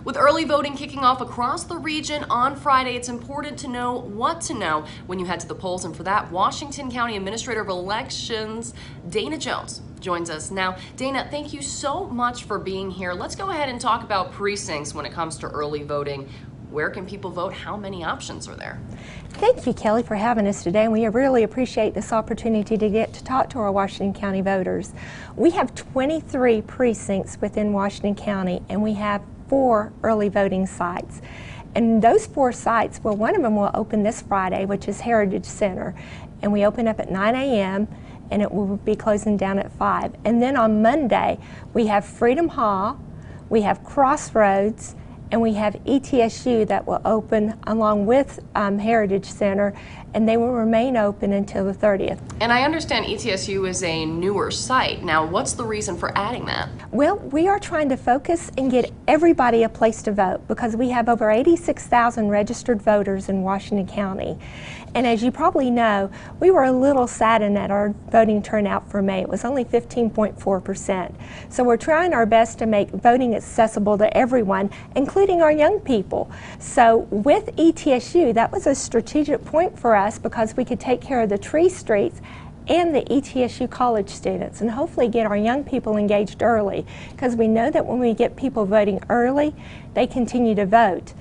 With early voting kicking off across the region on Friday, it's important to know what to know when you head to the polls. And for that, Washington County Administrator of Elections, Dana Jones, joins us now. Dana, thank you so much for being here. Let's go ahead and talk about precincts when it comes to early voting. Where can people vote? How many options are there? Thank you, Kelly, for having us today. And we really appreciate this opportunity to get to talk to our Washington County voters. We have 23 precincts within Washington County, and we have 4 early voting sites. And those 4 sites, well, one of them will open this Friday, which is Heritage Center. And we open up at 9 a.m. and it will be closing down at 5. And then on Monday, we have Freedom Hall, we have Crossroads, and we have ETSU that will open along with Heritage Center, and they will remain open until the 30th. And I understand ETSU is a newer site. Now, what's the reason for adding that? Well, we are trying to focus and get everybody a place to vote because we have over 86,000 registered voters in Washington County. And as you probably know, we were a little saddened at our voting turnout for May. It was only 15.4%. So we're trying our best to make voting accessible to everyone, including our young people. So with ETSU, that was a strategic point for us because we could take care of the Tree Streets and the ETSU college students and hopefully get our young people engaged early, because we know that when we get people voting early, they continue to vote.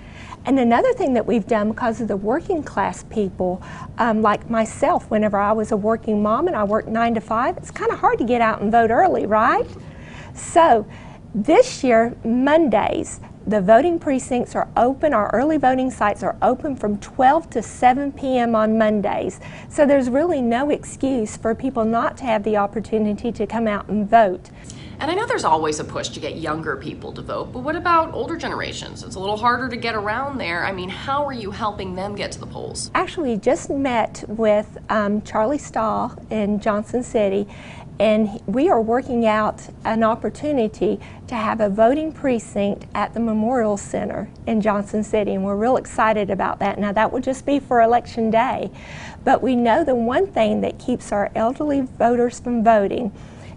And another thing that we've done because of the working class people, like myself, whenever I was a working mom and I worked 9 to 5, it's kind of hard to get out and vote early, right? So this year, Mondays, the voting precincts are open. Our early voting sites are open from 12 to 7 p.m. on Mondays. So there's really no excuse for people not to have the opportunity to come out and vote. And I know there's always a push to get younger people to vote, but what about older generations? It's a little harder to get around there. I mean, how are you helping them get to the polls? Actually, we just met with Charlie Stahl in Johnson City, and we are working out an opportunity to have a voting precinct at the Memorial Center in Johnson City, and we're real excited about that. Now, that would just be for Election Day, but we know the one thing that keeps our elderly voters from voting,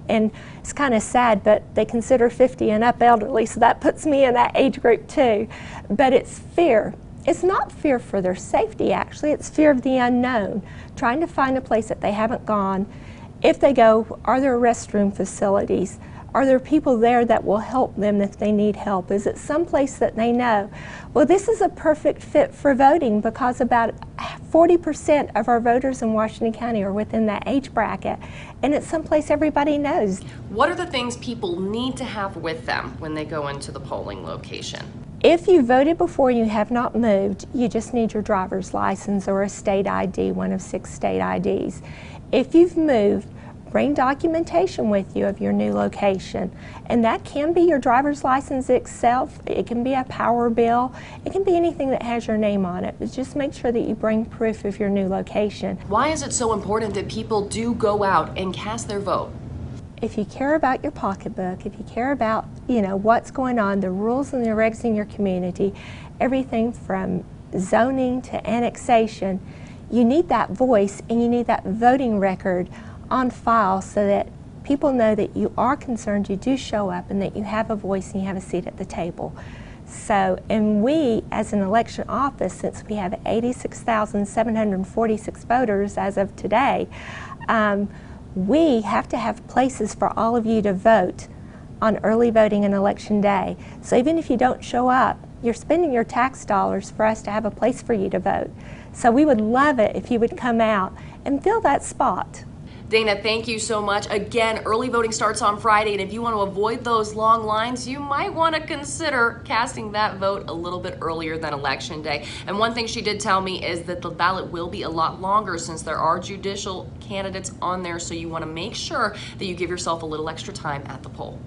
and it's kind of sad, but they consider 50 and up elderly, so that puts me in that age group too. But it's fear. It's not fear for their safety, actually. It's fear of the unknown, trying to find a place that they haven't gone. If they go, are there restroom facilities? Are there people there that will help them if they need help? Is it someplace that they know? Well, this is a perfect fit for voting because about 40% of our voters in Washington County are within that age bracket, and it's someplace everybody knows. What are the things people need to have with them when they go into the polling location? If you voted before and you have not moved, you just need your driver's license or a state ID, one of 6 state IDs. If you've moved, bring documentation with you of your new location, and that can be your driver's license itself, it can be a power bill, it can be anything that has your name on it, but just make sure that you bring proof of your new location. Why is it so important that people do go out and cast their vote? If you care about your pocketbook, if you care about, what's going on, the rules and the regs in your community, everything from zoning to annexation, you need that voice and you need that voting record on file so that people know that you are concerned, you do show up, and that you have a voice and you have a seat at the table. So, and we, as an election office, since we have 86,746 voters as of today, we have to have places for all of you to vote on early voting and Election Day. So even if you don't show up, you're spending your tax dollars for us to have a place for you to vote. So we would love it if you would come out and fill that spot. Dana, thank you so much. Again, early voting starts on Friday, and if you want to avoid those long lines, you might want to consider casting that vote a little bit earlier than Election Day. And one thing she did tell me is that the ballot will be a lot longer since there are judicial candidates on there, so you want to make sure that you give yourself a little extra time at the poll.